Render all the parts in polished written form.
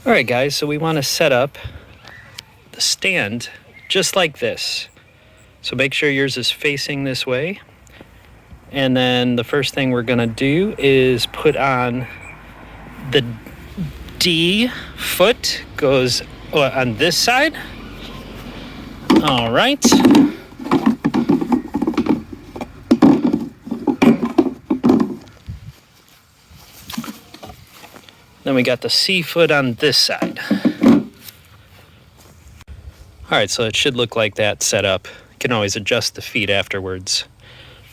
All right, guys, so we want to set up the stand just like this. So make sure yours is facing this way. And then the first thing we're going to do is put on the D foot goes on this side. All right. Then we got the C foot on this side. All right, so it should look like that set up. You can always adjust the feet afterwards.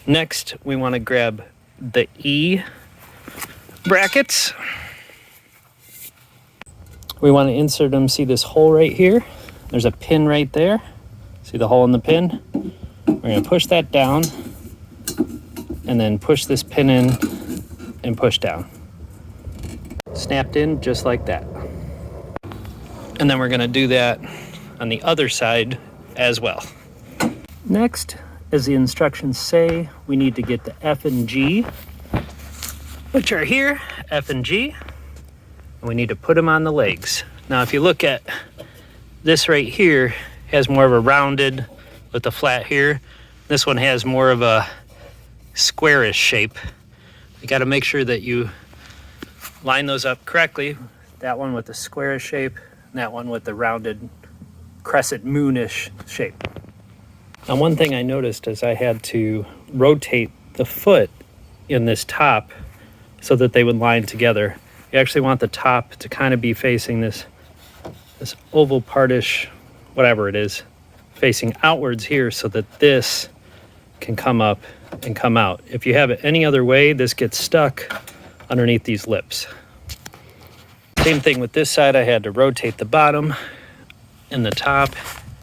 Next, we want to grab the E brackets. We want to insert them. See this hole right here? There's a pin right there. See the hole in the pin? We're going to push that down and then push this pin in and push down. Snapped in just like that. And then we're going to do that on the other side as well. Next, as the instructions say, we need to get the F and G, which are here, F and G, and we need to put them on the legs. Now, if you look at this right here, has more of a rounded with the flat here. This one has more of a squarish shape. You got to make sure that you line those up correctly. That one with the squarish shape, and that one with the rounded crescent moonish shape. Now, one thing I noticed is I had to rotate the foot in this top so that they would line together. You actually want the top to kind of be facing this oval partish, whatever it is, facing outwards here so that this can come up and come out. If you have it any other way, this gets stuck underneath these lips. Same thing with this side. I had to rotate the bottom and the top.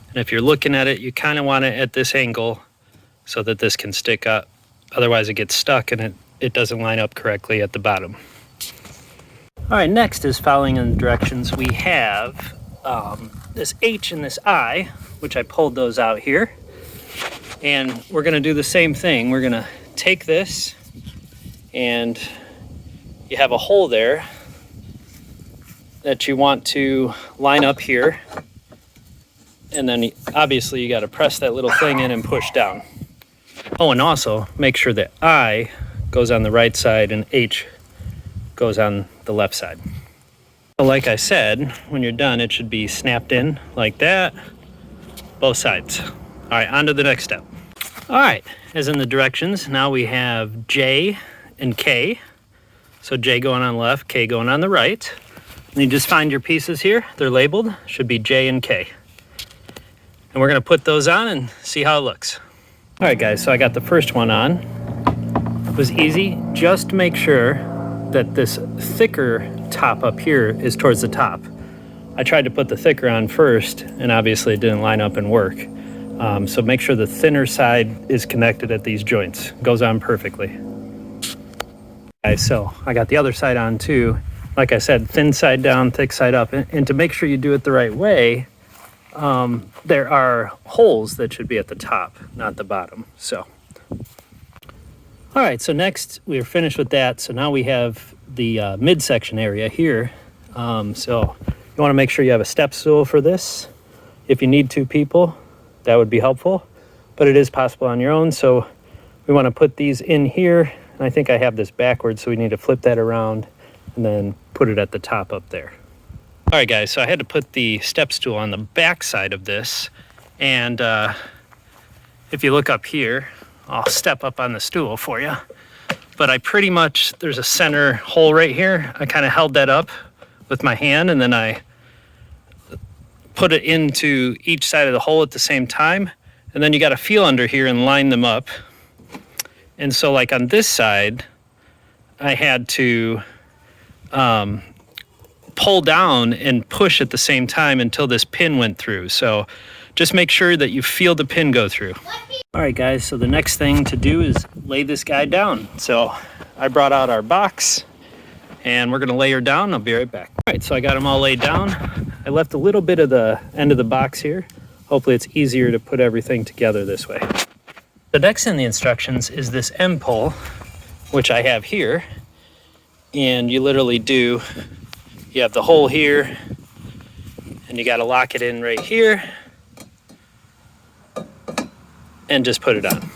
And if you're looking at it, you kind of want it at this angle so that this can stick up. Otherwise it gets stuck and it doesn't line up correctly at the bottom. All right, next is following in the directions. We have this H and this I, which I pulled those out here. And we're gonna do the same thing. We're gonna take this and you have a hole there that you want to line up here. And then obviously you got to press that little thing in and push down. Oh, and also make sure that I goes on the right side and H goes on the left side. So like I said, when you're done, it should be snapped in like that, both sides. All right, on to the next step. All right, as in the directions, now we have J and K. So J going on the left, K going on the right. And you just find your pieces here. They're labeled, should be J and K. And we're gonna put those on and see how it looks. All right, guys, so I got the first one on. It was easy. Just make sure that this thicker top up here is towards the top. I tried to put the thicker on first, and obviously it didn't line up and work. So make sure the thinner side is connected at these joints. It goes on perfectly. Okay, so I got the other side on too. Like I said, thin side down, thick side up. And to make sure you do it the right way, there are holes that should be at the top, not the bottom. So, all right, so next we're finished with that. So now we have the midsection area here. So you want to make sure you have a step stool for this. If you need two people, that would be helpful, but it is possible on your own. So we want to put these in here. And I think I have this backwards, so we need to flip that around and then put it at the top up there. All right, guys, so I had to put the step stool on the back side of this. And if you look up here, I'll step up on the stool for you. But I pretty much, there's a center hole right here. I kind of held that up with my hand, and then I put it into each side of the hole at the same time. And then you got to feel under here and line them up. And so like on this side, I had to pull down and push at the same time until this pin went through. So just make sure that you feel the pin go through. All right, guys, so the next thing to do is lay this guy down. So I brought out our box and we're gonna lay her down. I'll be right back. All right, so I got them all laid down. I left a little bit of the end of the box here. Hopefully it's easier to put everything together this way. The next in the instructions is this end pull, which I have here. And you literally do, you have the hole here, And you got to lock it in right here and just put it on.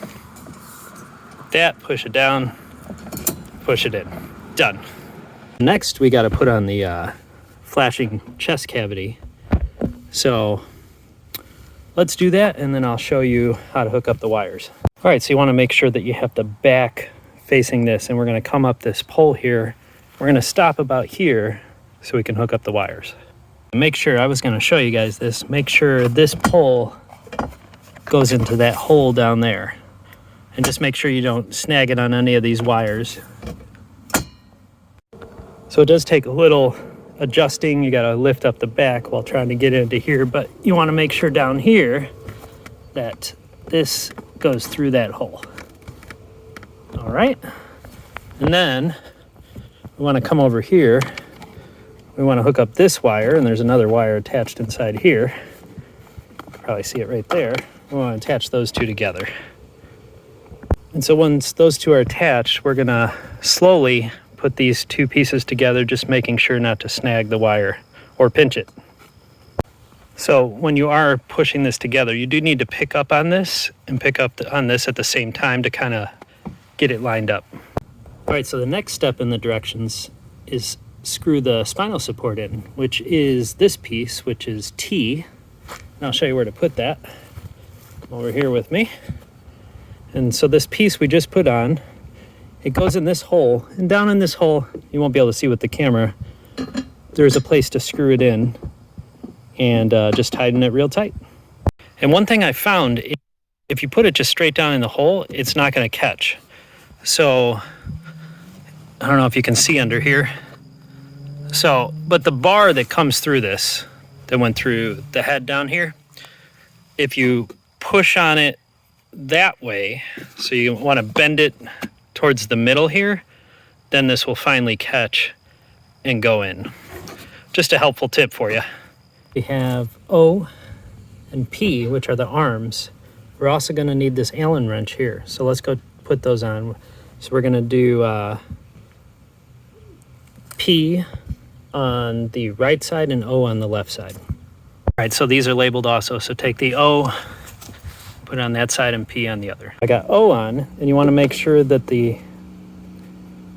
That, push it down, push it in. Done. Next, we got to put on the flashing chest cavity. So let's do that, and then I'll show you how to hook up the wires. All right, so you want to make sure that you have the back facing this, and we're going to come up this pole here. We're going to stop about here so we can hook up the wires. Make sure, I was going to show you guys this, make sure this pole goes into that hole down there. And just make sure you don't snag it on any of these wires. So it does take a little adjusting. You got to lift up the back while trying to get into here, but you want to make sure down here that this goes through that hole. All right. And then we want to come over here. We want to hook up this wire, and there's another wire attached inside here. You can probably see it right there. We want to attach those two together. And so once those two are attached, we're going to slowly put these two pieces together, just making sure not to snag the wire or pinch it. So when you are pushing this together, you do need to pick up on this and pick up on this at the same time to kind of get it lined up. All right, so the next step in the directions is screw the spinal support in, which is this piece, which is T. And I'll show you where to put that. Come over here with me. And so this piece we just put on, it goes in this hole, and down in this hole, you won't be able to see with the camera, there's a place to screw it in, and just tighten it real tight. And one thing I found, if you put it just straight down in the hole, it's not going to catch. So I don't know if you can see under here. So, but the bar that comes through this, that went through the head down here, if you push on it that way, so you want to bend it towards the middle here, then this will finally catch and go in. Just a helpful tip for you. We have O and P, which are the arms. We're also going to need this Allen wrench here. So let's go put those on. So we're going to do P on the right side and O on the left side. All right, so these are labeled also. So take the O, put it on that side, and P on the other. I got O on, and you want to make sure that the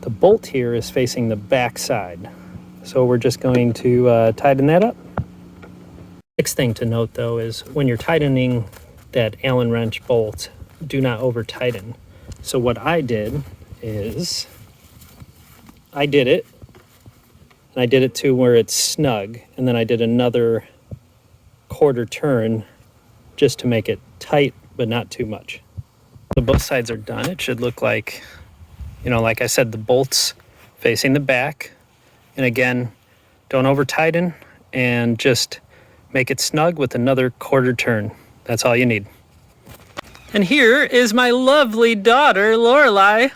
bolt here is facing the back side. So we're just going to tighten that up. Next thing to note though is when you're tightening that Allen wrench bolt, do not over tighten. So what I did is I did it, and I did it to where it's snug, and then I did another quarter turn just to make it tight but not too much. So both sides are done. It should look like, you know, like I said, the bolts facing the back, and again, don't over tighten, and just make it snug with another quarter turn. That's all you need. And here is my lovely daughter, Lorelai,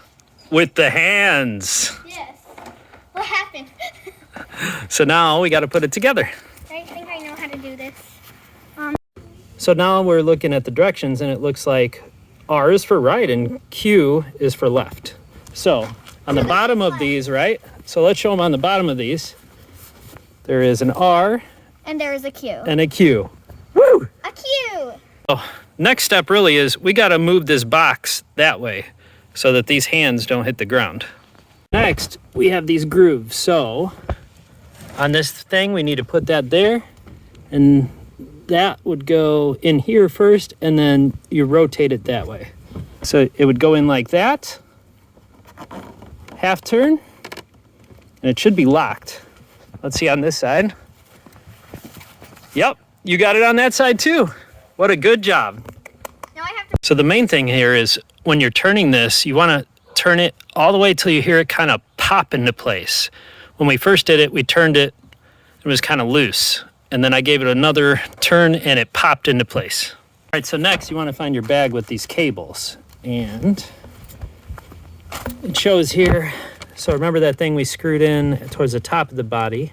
with the hands. Yes. What happened? So now we got to put it together. I think I know how to do this. So now we're looking at the directions, and it looks like R is for right and Q is for left. So on the bottom of these, right? So let's show them on the bottom of these. There is an R. And there is a Q. And a Q. Woo! A Q! Oh, next step really is we got to move this box that way so that these hands don't hit the ground. Next, we have these grooves. So on this thing, we need to put that there, and that would go in here first, and then you rotate it that way. So it would go in like that, half turn, and it should be locked. Let's see on this side. Yep, you got it on that side too. What a good job. Now I have to. So the main thing here is when you're turning this, you want to turn it all the way till you hear it kind of pop into place. When we first did it, we turned it, it was kind of loose. And then I gave it another turn and it popped into place. All right, so next you want to find your bag with these cables. And it shows here, so remember that thing we screwed in towards the top of the body.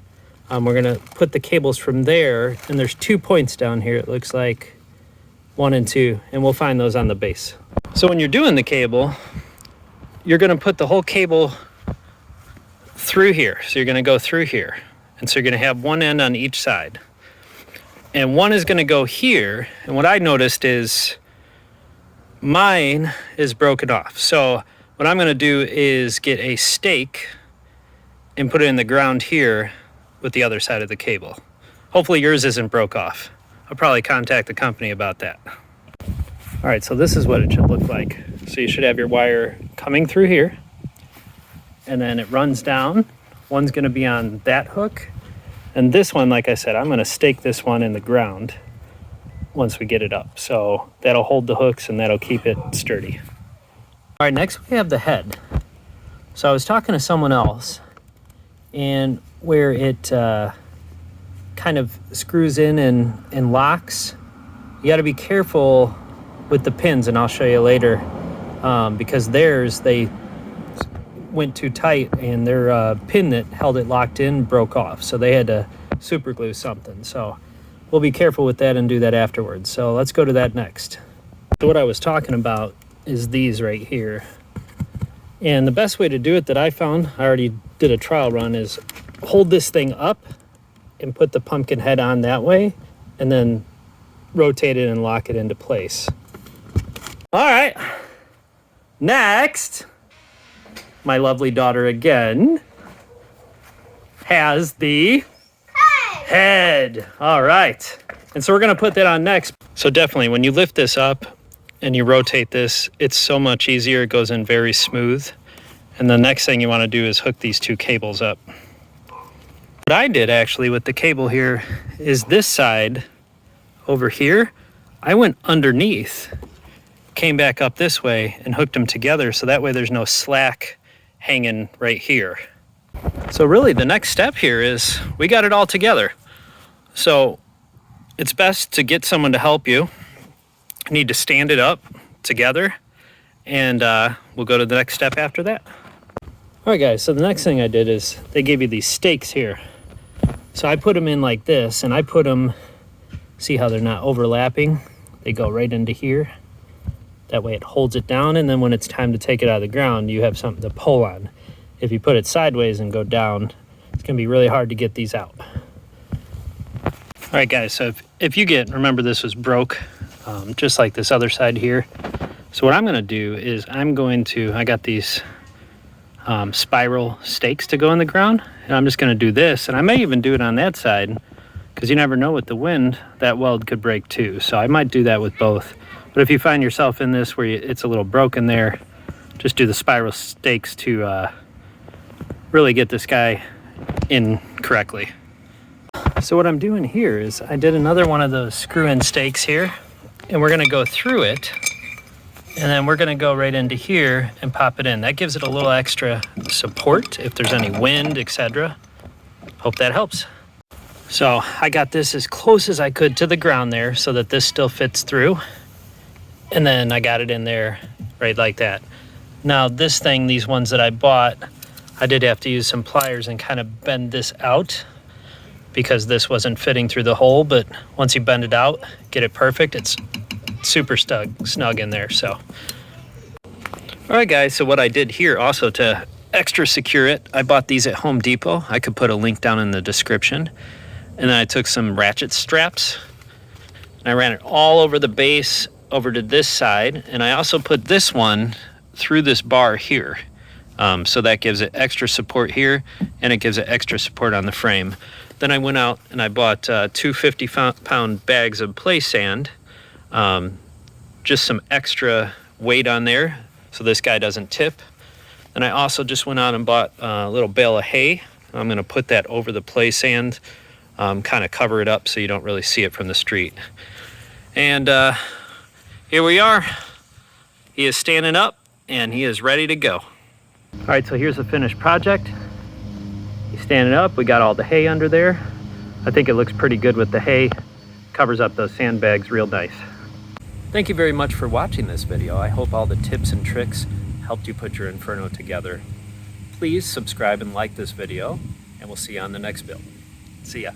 We're gonna put the cables from there, and there's 2 points down here, it looks like 1 and 2, and we'll find those on the base. So when you're doing the cable, you're gonna put the whole cable through here. So you're gonna go through here. And so you're gonna have one end on each side. and one is going to go here. And what I noticed is mine is broken off. So what I'm going to do is get a stake and put it in the ground here with the other side of the cable. Hopefully yours isn't broke off. I'll probably contact the company about that. All right, so this is what it should look like. So you should have your wire coming through here, and then it runs down. One's going to be on that hook, and this one, like I said, I'm going to stake this one in the ground once we get it up. So that'll hold the hooks and that'll keep it sturdy. All right, next we have the head. So I was talking to someone else, and where it kind of screws in and locks, you got to be careful with the pins, and I'll show you later, because theirs, they went too tight and their pin that held it locked in broke off, so they had to super glue something. So we'll be careful with that and do that afterwards. So let's go to that next. So what I was talking about is these right here, and the best way to do it that I found, I already did a trial run, is hold this thing up and put the pumpkin head on that way, and then rotate it and lock it into place. All right, next, my lovely daughter again has the head. All right, and so we're gonna put that on next. So definitely when you lift this up and you rotate this, it's so much easier. It goes in very smooth. And the next thing you wanna do is hook these two cables up. What I did actually with the cable here is this side over here, I went underneath, came back up this way and hooked them together, so that way there's no slack hanging right here. So really the next step here is we got it all together. So it's best to get someone to help you. You need to stand it up together, and we'll go to the next step after that. All right guys, so the next thing I did is they gave you these stakes here. So I put them in like this, and I put them, see how they're not overlapping? They go right into here. That way it holds it down, and then when it's time to take it out of the ground, you have something to pull on. If you put it sideways and go down, it's gonna be really hard to get these out. All right guys, so if you get, remember this was broke, just like this other side here. So what I'm gonna do is I got these spiral stakes to go in the ground, and I'm just gonna do this, and I may even do it on that side, because you never know with the wind, that weld could break too. So I might do that with both. But if you find yourself in this where it's a little broken there, just do the spiral stakes to really get this guy in correctly. So what I'm doing here is I did another one of those screw-in stakes here, and we're gonna go through it, and then we're gonna go right into here and pop it in. That gives it a little extra support if there's any wind, etc. Hope that helps. So I got this as close as I could to the ground there so that this still fits through. And then I got it in there right like that. Now this thing, these ones that I bought, I did have to use some pliers and kind of bend this out because this wasn't fitting through the hole, but once you bend it out, get it perfect, it's super snug in there. So, all right guys, so what I did here also to extra secure it, I bought these at Home Depot. I could put a link down in the description. And then I took some ratchet straps and I ran it all over the base over to this side, and I also put this one through this bar here. So that gives it extra support here, and it gives it extra support on the frame. Then I went out and I bought 2 50-pound bags of play sand, just some extra weight on there so this guy doesn't tip. Then I also just went out and bought a little bale of hay. I'm going to put that over the play sand, kind of cover it up so you don't really see it from the street. And here we are. He is standing up and he is ready to go. All right, so here's the finished project. He's standing up. We got all the hay under there. I think it looks pretty good with the hay. Covers up those sandbags real nice. Thank you very much for watching this video. I hope all the tips and tricks helped you put your Inferno together. Please subscribe and like this video, and we'll see you on the next build. See ya.